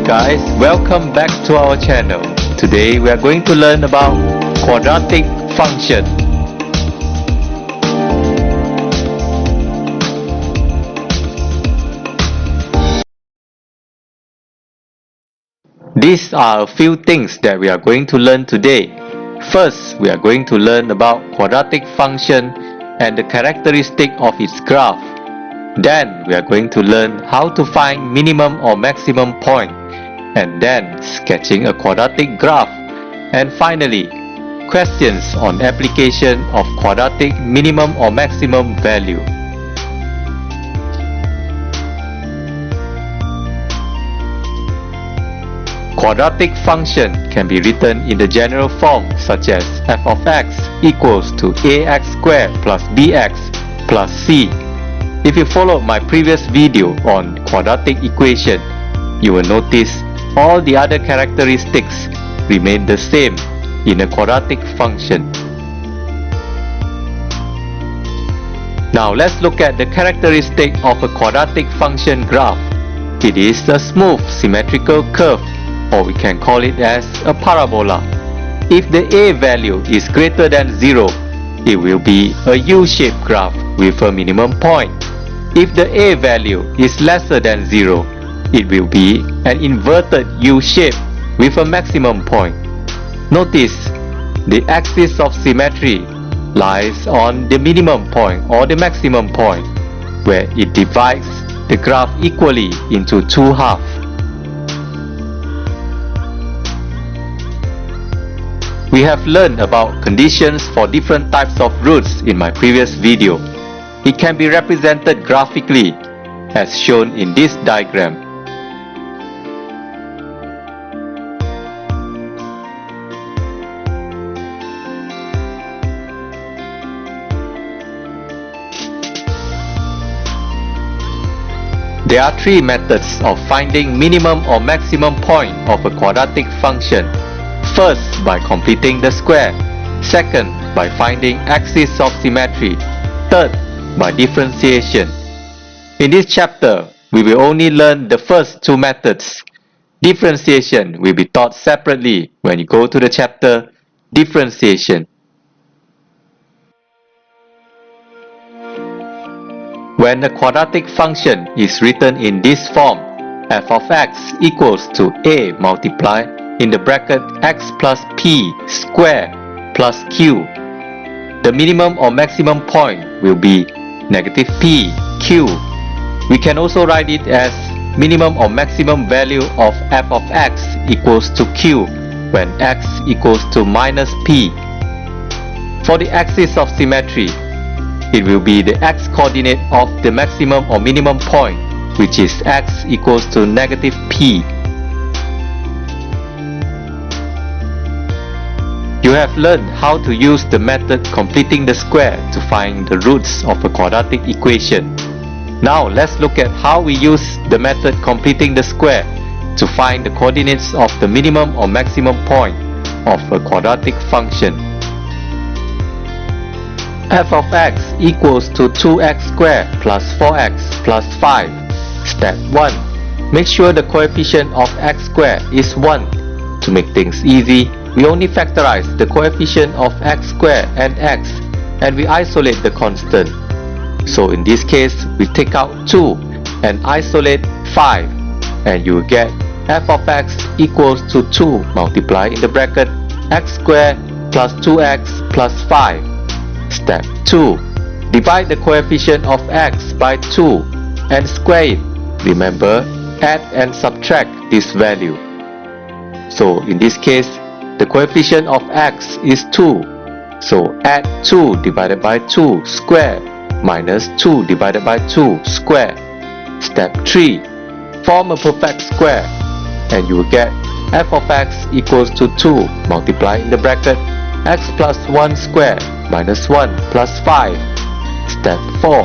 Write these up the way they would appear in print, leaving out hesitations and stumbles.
guys, welcome back to our channel. Today we are going to learn about quadratic function. These are a few things that we are going to learn today. First, we are going to learn about quadratic function and the characteristic of its graph. Then we are going to learn how to find minimum or maximum point, and then sketching a quadratic graph, and finally questions on application of quadratic minimum or maximum value. Quadratic function can be written in the general form such as f of x equals to ax squared plus bx plus c. If you followed my previous video on quadratic equation, you will notice all the other characteristics remain the same in a quadratic function. Now let's look at the characteristic of a quadratic function graph. It is a smooth symmetrical curve, or we can call it as a parabola. If the a value is greater than 0, it will be a U-shaped graph with a minimum point. If the a value is lesser than 0, it will be an inverted U shape with a maximum point. Notice, the axis of symmetry lies on the minimum point or the maximum point, where it divides the graph equally into two halves. We have learned about conditions for different types of roots in my previous video. It can be represented graphically as shown in this diagram. There are three methods of finding minimum or maximum point of a quadratic function. First, by completing the square. Second, by finding axis of symmetry. Third, by differentiation. In this chapter, we will only learn the first two methods. Differentiation will be taught separately when you go to the chapter Differentiation. When the quadratic function is written in this form, f of x equals to a multiplied in the bracket x plus p square plus q. The minimum or maximum point will be negative p, q. We can also write it as minimum or maximum value of f of x equals to q when x equals to minus p. For the axis of symmetry, it will be the x-coordinate of the maximum or minimum point, which is x equals to negative p. You have learned how to use the method completing the square to find the roots of a quadratic equation. Now let's look at how we use the method completing the square to find the coordinates of the minimum or maximum point of a quadratic function. f of x equals to 2x squared plus 4x plus 5. Step 1. Make sure the coefficient of x squared is 1. To make things easy, we only factorize the coefficient of x squared and x, and we isolate the constant. So in this case, we take out 2 and isolate 5, and you will get f of x equals to 2 multiplied in the bracket x squared plus 2x plus 5. Step 2. Divide the coefficient of x by 2 and square it. Remember, add and subtract this value. So in this case, the coefficient of x is 2. So add 2 divided by 2 square minus 2 divided by 2 square. Step 3. Form a perfect square, and you will get f of x equals to 2 multiplied in the bracket x plus 1 square minus 1 plus 5. Step 4.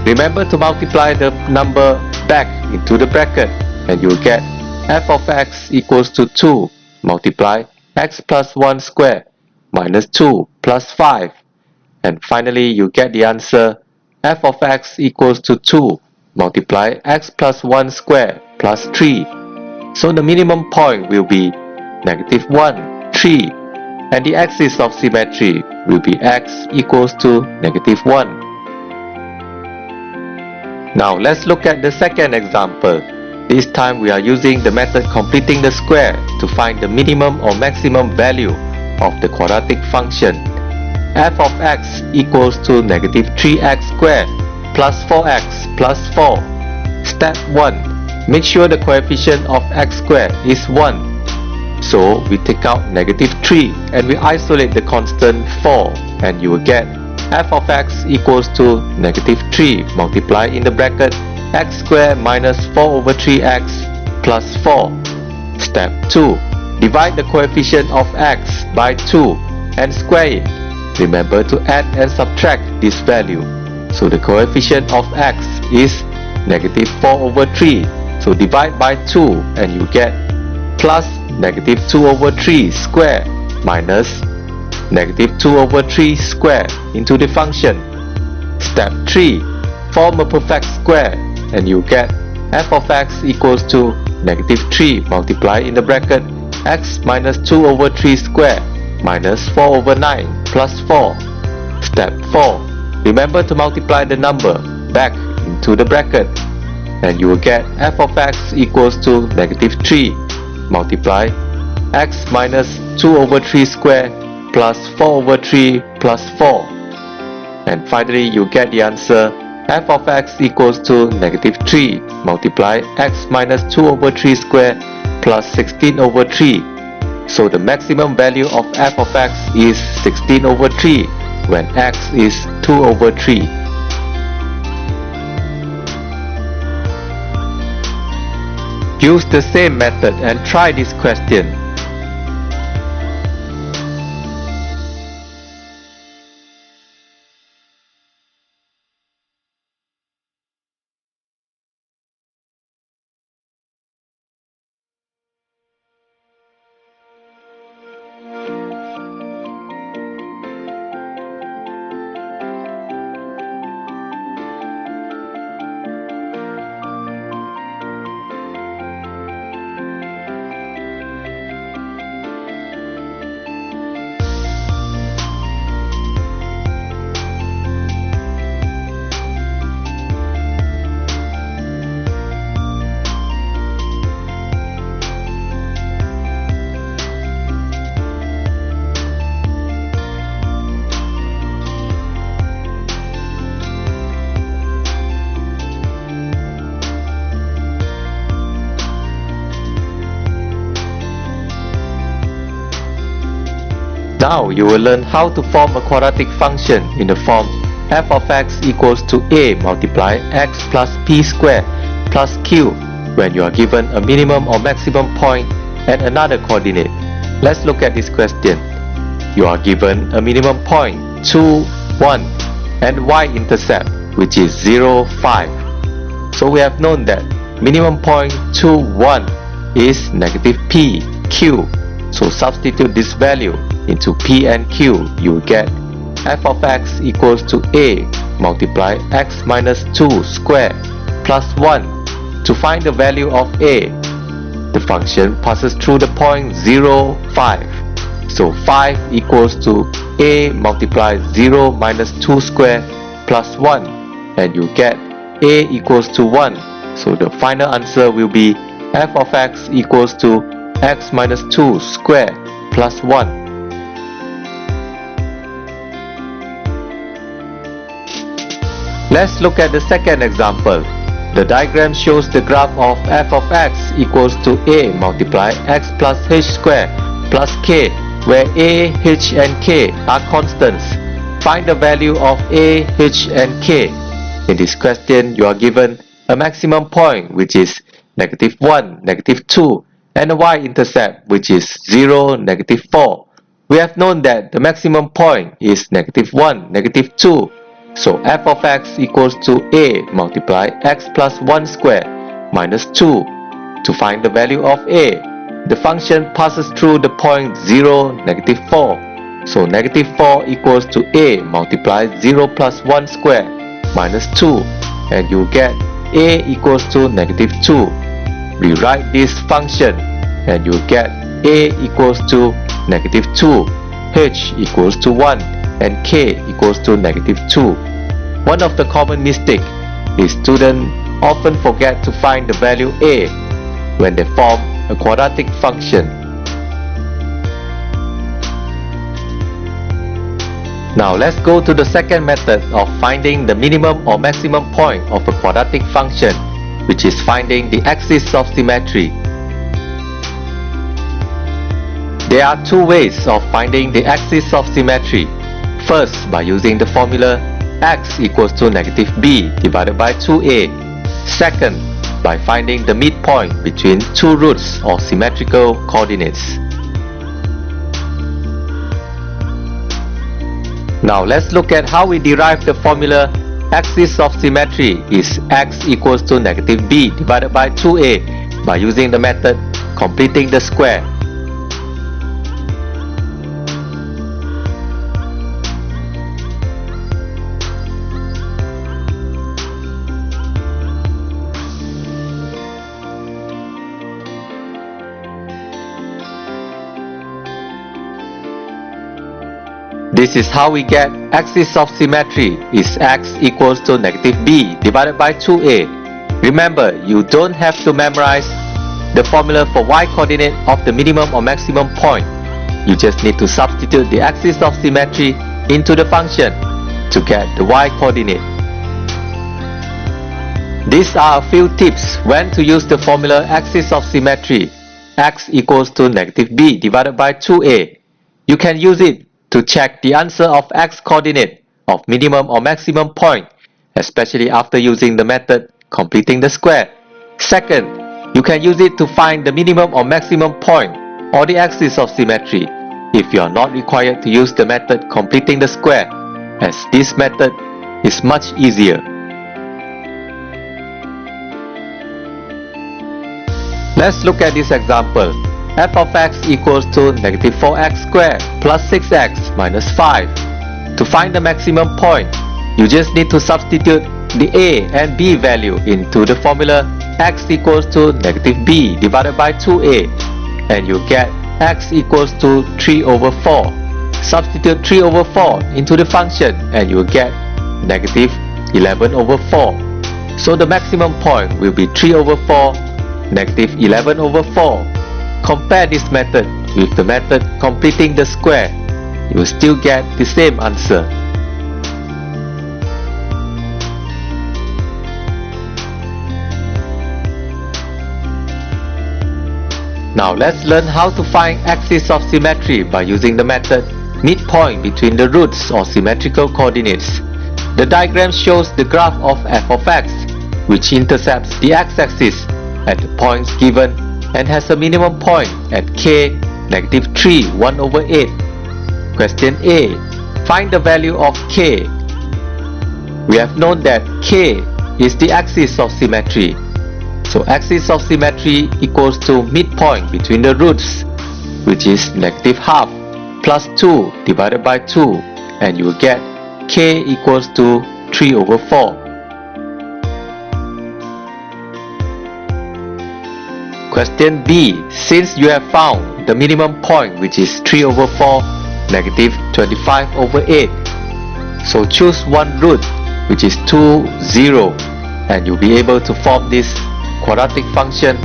Remember to multiply the number back into the bracket, and you will get f of x equals to 2 multiplied x plus 1 square minus 2 plus 5. And finally, you get the answer f of x equals to 2 multiply x plus 1 square plus 3. So the minimum point will be negative 1, 3, and the axis of symmetry will be x equals to negative 1. Now let's look at the second example. This time we are using the method completing the square to find the minimum or maximum value of the quadratic function. F of x equals to negative 3x squared plus 4x plus 4. Step 1. Make sure the coefficient of x squared is 1. So we take out negative 3 and we isolate the constant 4, and you will get f of x equals to negative 3 multiplied in the bracket x squared minus 4 over 3x plus 4. Step 2. Divide the coefficient of x by 2 and square it. Remember to add and subtract this value. So the coefficient of x is negative 4 over 3. So divide by 2 and you get plus negative 2 over 3 square minus negative 2 over 3 square into the function. Step 3. Form a perfect square and you get f of x equals to negative 3 multiplied in the bracket x minus 2 over 3 square minus 4 over 9 plus 4. Step 4. Remember to multiply the number back into the bracket and you will get f of x equals to negative 3 multiply x minus 2 over 3 square plus 4 over 3 plus 4. And finally you get the answer f of x equals to negative 3 multiply x minus 2 over 3 square plus 16 over 3. So the maximum value of f of x is 16 over 3 when x is 2 over 3. Use the same method and try this question. Now you will learn how to form a quadratic function in the form f of x equals to a multiply x plus p square plus q when you are given a minimum or maximum point and another coordinate. Let's look at this question. You are given a minimum point 2, 1 and y-intercept which is 0, 5. So we have known that minimum point 2, 1 is negative p, q. So substitute this value into p and q, you will get f of x equals to a multiply x minus 2 square plus 1. To find the value of a, the function passes through the point 0, 5. So 5 equals to a multiply 0 minus 2 square plus 1 and you get a equals to 1. So the final answer will be f of x equals to x minus 2 square plus 1. Let's look at the second example. The diagram shows the graph of f of x equals to a multiply x plus h square plus k, where a, h and k are constants. Find the value of a, h and k. In this question, you are given a maximum point which is negative 1, negative 2 and a y-intercept which is 0, negative 4. We have known that the maximum point is negative 1, negative 2. So f of x equals to a multiply x plus 1 square minus 2. To find the value of a, the function passes through the point 0, negative 4. So negative 4 equals to a multiply 0 plus 1 square minus 2 and you get a equals to negative 2. rewrite this function and you get a equals to -2, h equals to 1, and k equals to -2. One of the common mistakes is students often forget to find the value a when they form a quadratic function. Now let's go to the second method of finding the minimum or maximum point of a quadratic function, which is finding the axis of symmetry. There are two ways of finding the axis of symmetry. First, by using the formula x equals to -b divided by 2a. Second, by finding the midpoint between two roots or symmetrical coordinates. Now let's look at how we derive the formula axis of symmetry is x equals to -b divided by 2a by using the method completing the square. This is how we get axis of symmetry is x equals to -b divided by 2a. Remember, you don't have to memorize the formula for y coordinate of the minimum or maximum point. You just need to substitute the axis of symmetry into the function to get the y coordinate. These are a few tips when to use the formula axis of symmetry x equals to -b divided by 2a. You can use it to check the answer of x coordinate of minimum or maximum point, especially after using the method completing the square. Second, you can use it to find the minimum or maximum point or the axis of symmetry if you are not required to use the method completing the square, as this method is much easier. Let's look at this example. F of x equals to -4x squared plus 6x minus 5. To find the maximum point, you just need to substitute the a and b value into the formula x equals to -b divided by 2a, and you get x equals to 3 over 4. Substitute 3 over 4 into the function and you get -11 over 4. So the maximum point will be 3 over 4, -11 over 4. Compare this method with the method completing the square. You will still get the same answer. Now let's learn how to find axis of symmetry by using the method midpoint between the roots or symmetrical coordinates. The diagram shows the graph of f of x, which intercepts the x-axis at the points given and has a minimum point at k -3, 1 over 8. Question A. Find the value of k. We have known that k is the axis of symmetry. So axis of symmetry equals to midpoint between the roots, which is -½ plus 2 divided by 2, and you will get k equals to 3 over 4. Question B. Since you have found the minimum point, which is 3 over 4, -25 over 8, so choose one root, which is 2, 0, and you'll be able to form this quadratic function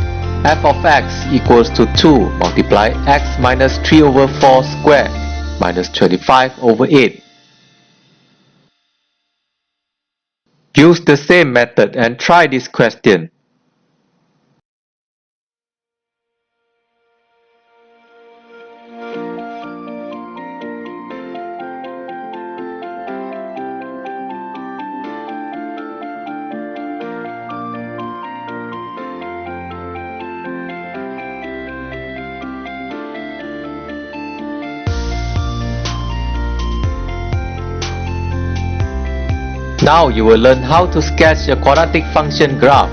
f of x equals to 2 multiply x minus 3 over 4 squared minus 25 over 8. Use the same method and try this question. Now you will learn how to sketch a quadratic function graph.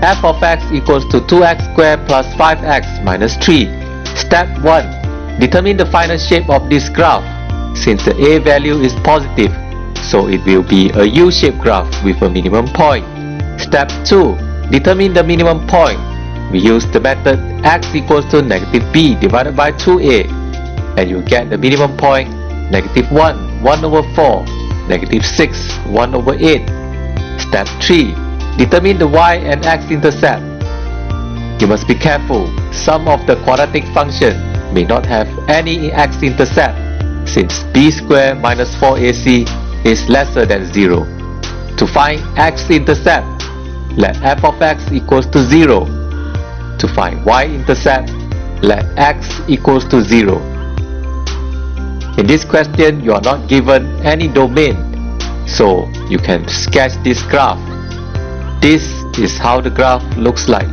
F of x equals to 2x squared plus 5x minus 3. Step 1. Determine the final shape of this graph. Since the a value is positive, so it will be a U-shaped graph with a minimum point. Step 2. Determine the minimum point. we use the method x equals to negative b divided by 2a, and you get the minimum point negative 1, 1 over 4, negative 6, 1 over 8. Step 3. Determine the y and x intercept. You must be careful. Some of the quadratic function may not have any x-intercept, since b squared minus 4ac is lesser than 0. To find x-intercept, let f of x equals to 0. To find y-intercept, let x equals to 0. In this question, you are not given any domain, so you can sketch this graph. This is how the graph looks like.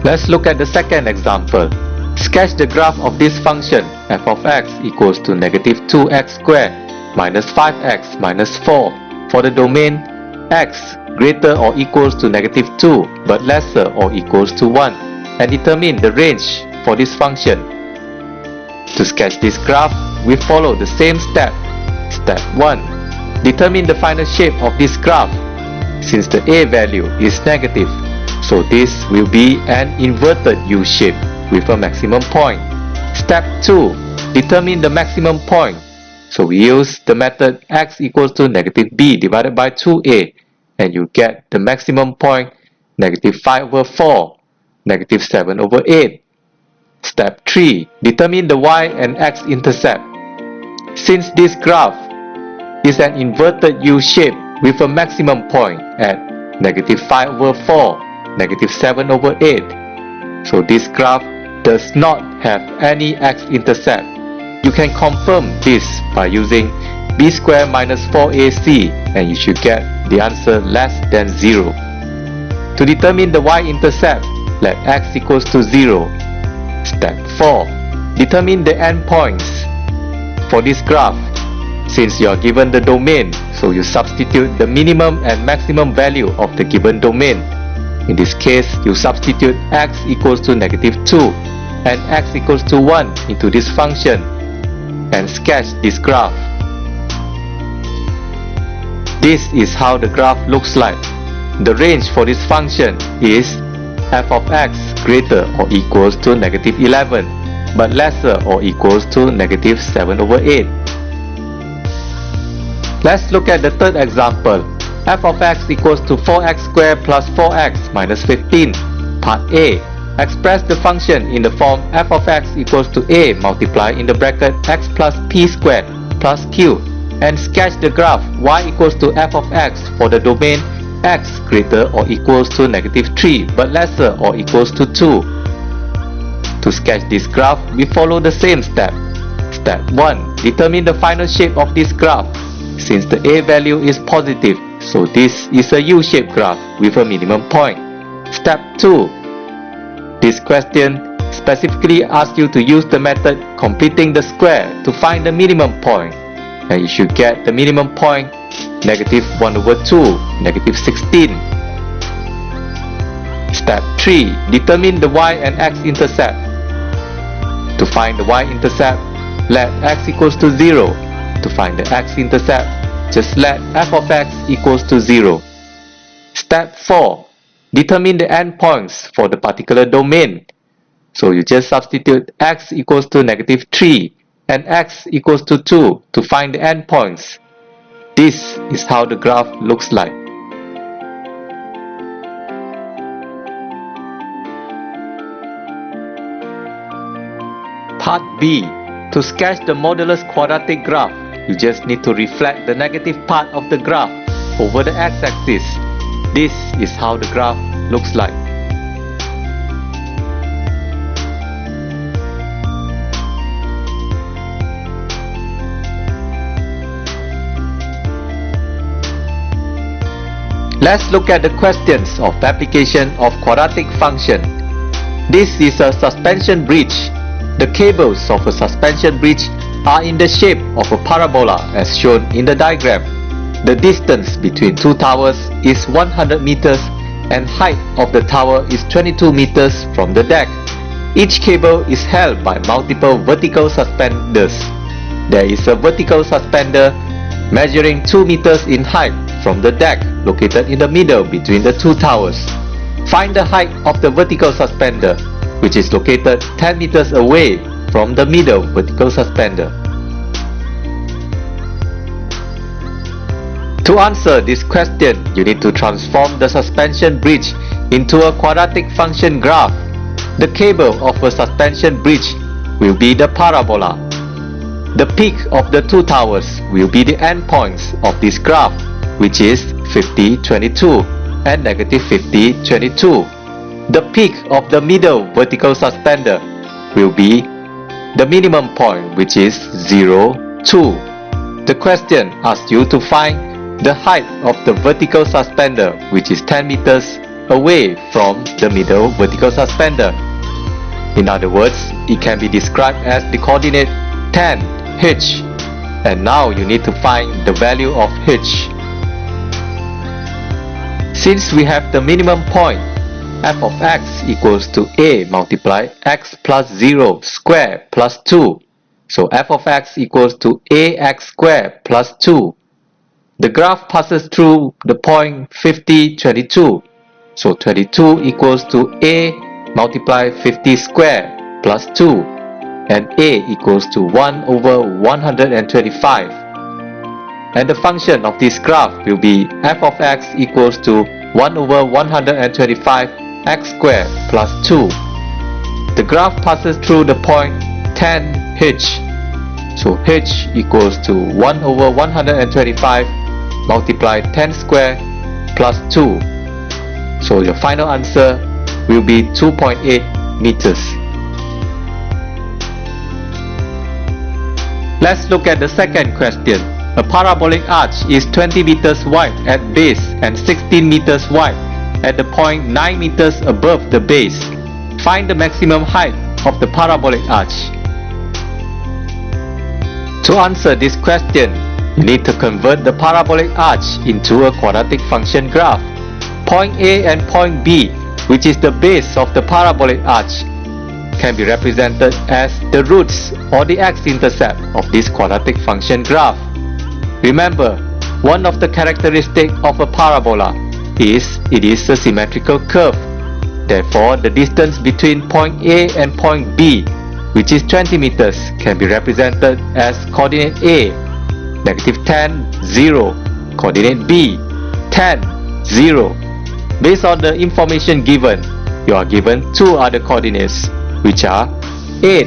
Let's look at the second example. Sketch the graph of this function f of x equals to negative 2x squared minus 5x minus 4 for the domain x greater or equals to negative 2 but lesser or equals to 1, and determine the range for this function. To sketch this graph, we follow the same step. Step 1. Determine the final shape of this graph. Since the a value is negative, so this will be an inverted U shape with a maximum point. Step 2. Determine the maximum point. So we use the method x equals to negative b divided by 2a, and you get the maximum point negative 5 over 4, negative 7 over 8. Step 3. Determine the y and x intercept. Since this graph is an inverted U shape with a maximum point at negative 5 over 4, negative 7 over 8, so this graph does not have any x-intercept. You can confirm this by using b squared minus 4ac, and you should get the answer less than 0. To determine the y-intercept, let x equals to 0. Step 4. Determine the endpoints for this graph. Since you are given the domain, so you substitute the minimum and maximum value of the given domain. In this case, you substitute x equals to negative 2 and x equals to 1 into this function and sketch this graph. This is how the graph looks like. The range for this function is f of x greater or equals to negative 11 but lesser or equals to negative 7 over 8. Let's look at the third example. F of x equals to 4x squared plus 4x minus 15. Part A. Express the function in the form f of x equals to a multiplied in the bracket x plus p squared plus q, and sketch the graph y equals to f of x for the domain x greater or equals to negative 3 but lesser or equals to 2. To sketch this graph, we follow the same step. Step 1. Determine the final shape of this graph. Since the a value is positive, so this is a U-shaped graph with a minimum point. Step 2. This question specifically asks you to use the method completing the square to find the minimum point, and you should get the minimum point negative 1 over 2, negative 16. Step 3. Determine the y and x intercept. To find the y-intercept, let x equals to 0. To find the x-intercept, just let f of x equals to 0. Step 4. Determine the endpoints for the particular domain. So you just substitute x equals to negative 3 and x equals to 2 to find the endpoints. This is how the graph looks like. Part B. To sketch the modulus quadratic graph, you just need to reflect the negative part of the graph over the x-axis. This is how the graph looks like. Let's look at the questions of application of quadratic function. This is a suspension bridge. The cables of a suspension bridge are in the shape of a parabola as shown in the diagram. The distance between two towers is 100 meters and height of the tower is 22 meters from the deck. Each cable is held by multiple vertical suspenders. There is a vertical suspender measuring 2 meters in height from the deck located in the middle between the two towers. Find the height of the vertical suspender, which is located 10 meters away from the middle vertical suspender. To answer this question, you need to transform the suspension bridge into a quadratic function graph. The cable of a suspension bridge will be the parabola. The peak of the two towers will be the endpoints of this graph, which is 50, 22 and negative 50, 22. The peak of the middle vertical suspender will be the minimum point, which is 0, 2. The question asks you to find the height of the vertical suspender, which is 10 meters away from the middle vertical suspender. In other words, it can be described as the coordinate 10, h. And now you need to find the value of h. Since we have the minimum point, f of x equals to a multiply x plus 0 square plus 2. So f of x equals to ax square plus 2. The graph passes through the point 50, 22. So 22 equals to a multiply 50 square plus 2. And a equals to 1 over 125. And the function of this graph will be f of x equals to 1 over 125 x squared plus 2. The graph passes through the point 10h. So h equals to 1 over 125 multiply 10 squared plus 2. So your final answer will be 2.8 meters. Let's look at the second question. A parabolic arch is 20 meters wide at base and 16 meters wide at the point 9 meters above the base. Find the maximum height of the parabolic arch. To answer this question, you need to convert the parabolic arch into a quadratic function graph. Point A and point B, which is the base of the parabolic arch, can be represented as the roots or the x-intercept of this quadratic function graph. Remember, one of the characteristics of a parabola is it is a symmetrical curve. Therefore, the distance between point A and point B, which is 20 meters, can be represented as coordinate A, negative 10, 0, coordinate B, 10, 0. Based on the information given, you are given two other coordinates, which are 8,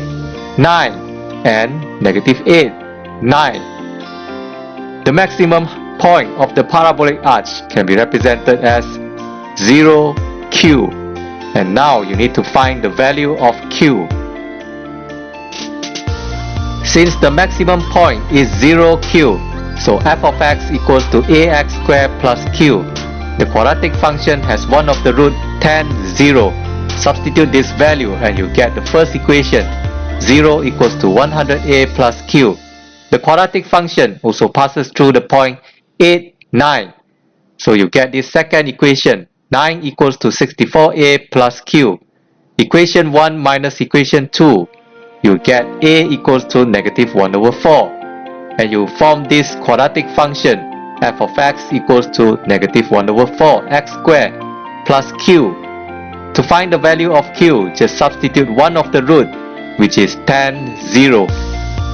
9 and negative 8, 9. The maximum point of the parabolic arch can be represented as 0, q. And now you need to find the value of q. Since the maximum point is 0q, so f of x equals to ax squared plus q. The quadratic function has one of the root 10, 0. Substitute this value and you get the first equation, 0 equals to 100a plus q. The quadratic function also passes through the point 8, 9. So you get this second equation, 9 equals to 64a plus q. Equation 1 minus equation 2, you get a equals to negative 1 over 4. And you form this quadratic function, f of x equals to negative 1 over 4 x squared plus q. To find the value of q, just substitute one of the root, which is 10, 0.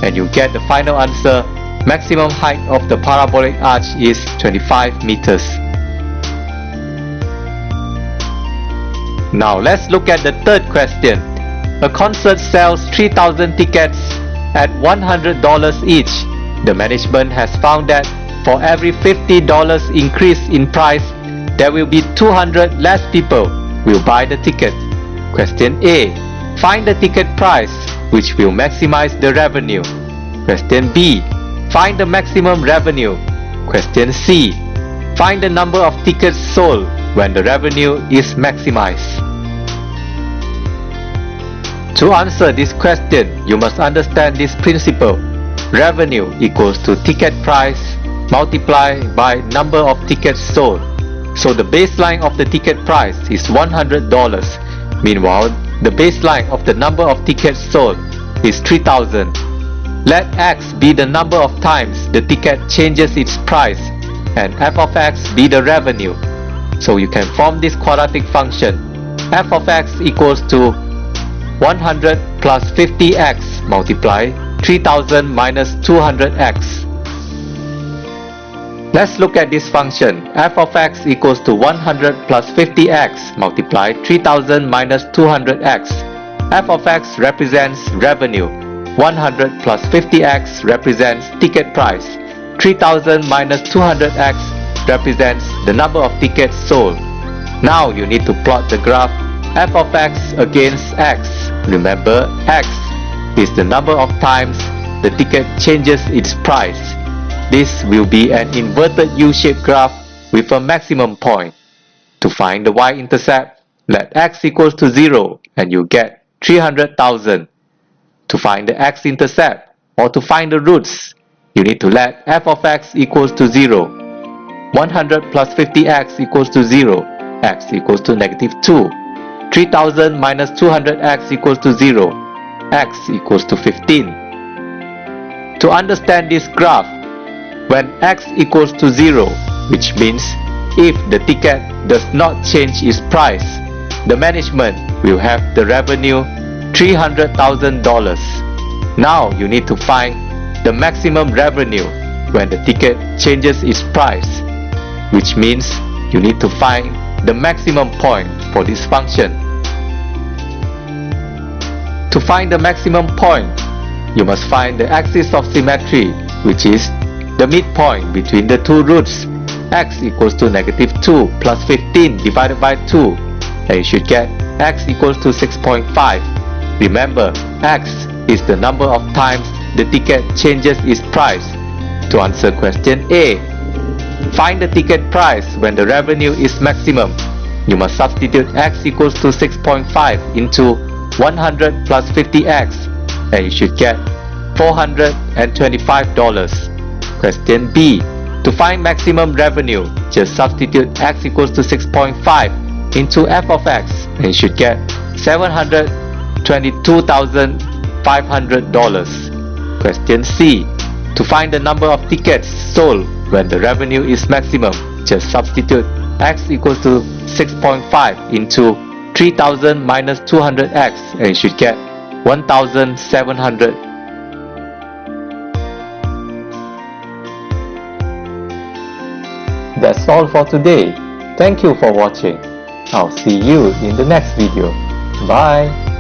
And you get the final answer. Maximum height of the parabolic arch is 25 meters. Now let's look at the third question. A concert sells 3,000 tickets at $100 each. The management has found that for every $50 increase in price, there will be 200 less people will buy the ticket. Question A. Find the ticket price, which will maximize the revenue. Question B. Find the maximum revenue. Question C. Find the number of tickets sold when the revenue is maximized. To answer this question, you must understand this principle. Revenue equals to ticket price multiplied by number of tickets sold. So the baseline of the ticket price is $100. Meanwhile, the baseline of the number of tickets sold is 3,000. Let x be the number of times the ticket changes its price, and f of x be the revenue. So you can form this quadratic function. F of x equals to 100 plus 50x multiply 3000 minus 200x. Let's look at this function. F of x equals to 100 plus 50x multiply 3000 minus 200x. F of x represents revenue. 100 plus 50x represents ticket price. 3000 minus 200x represents the number of tickets sold. Now you need to plot the graph f of x against x. Remember, x is the number of times the ticket changes its price. This will be an inverted U-shaped graph with a maximum point. To find the y-intercept, let x equals to 0 and you get 300,000. To find the x-intercept or to find the roots, you need to let f of x equals to 0. 100 plus 50x equals to 0. X equals to negative 2. 3000 minus 200x equals to 0. X equals to 15. To understand this graph, when x equals to 0, which means if the ticket does not change its price, the management will have the revenue $300,000. Now you need to find the maximum revenue when the ticket changes its price, which means you need to find the maximum point for this function. To find the maximum point, you must find the axis of symmetry, which is the midpoint between the two roots. X equals to negative 2 plus 15 divided by 2, and you should get x equals to 6.5. Remember, x is the number of times the ticket changes its price. To answer question A, find the ticket price when the revenue is maximum. You must substitute x equals to 6.5 into 100 plus 50x, and you should get $425. Question B, to find maximum revenue, just substitute x equals to 6.5 into f of x, and you should get $722,500. Question C, to find the number of tickets sold when the revenue is maximum, just substitute x equals to 6.5 into 3000 minus 200x, and you should get 1700. That's all for today. Thank you for watching. I'll see you in the next video. Bye.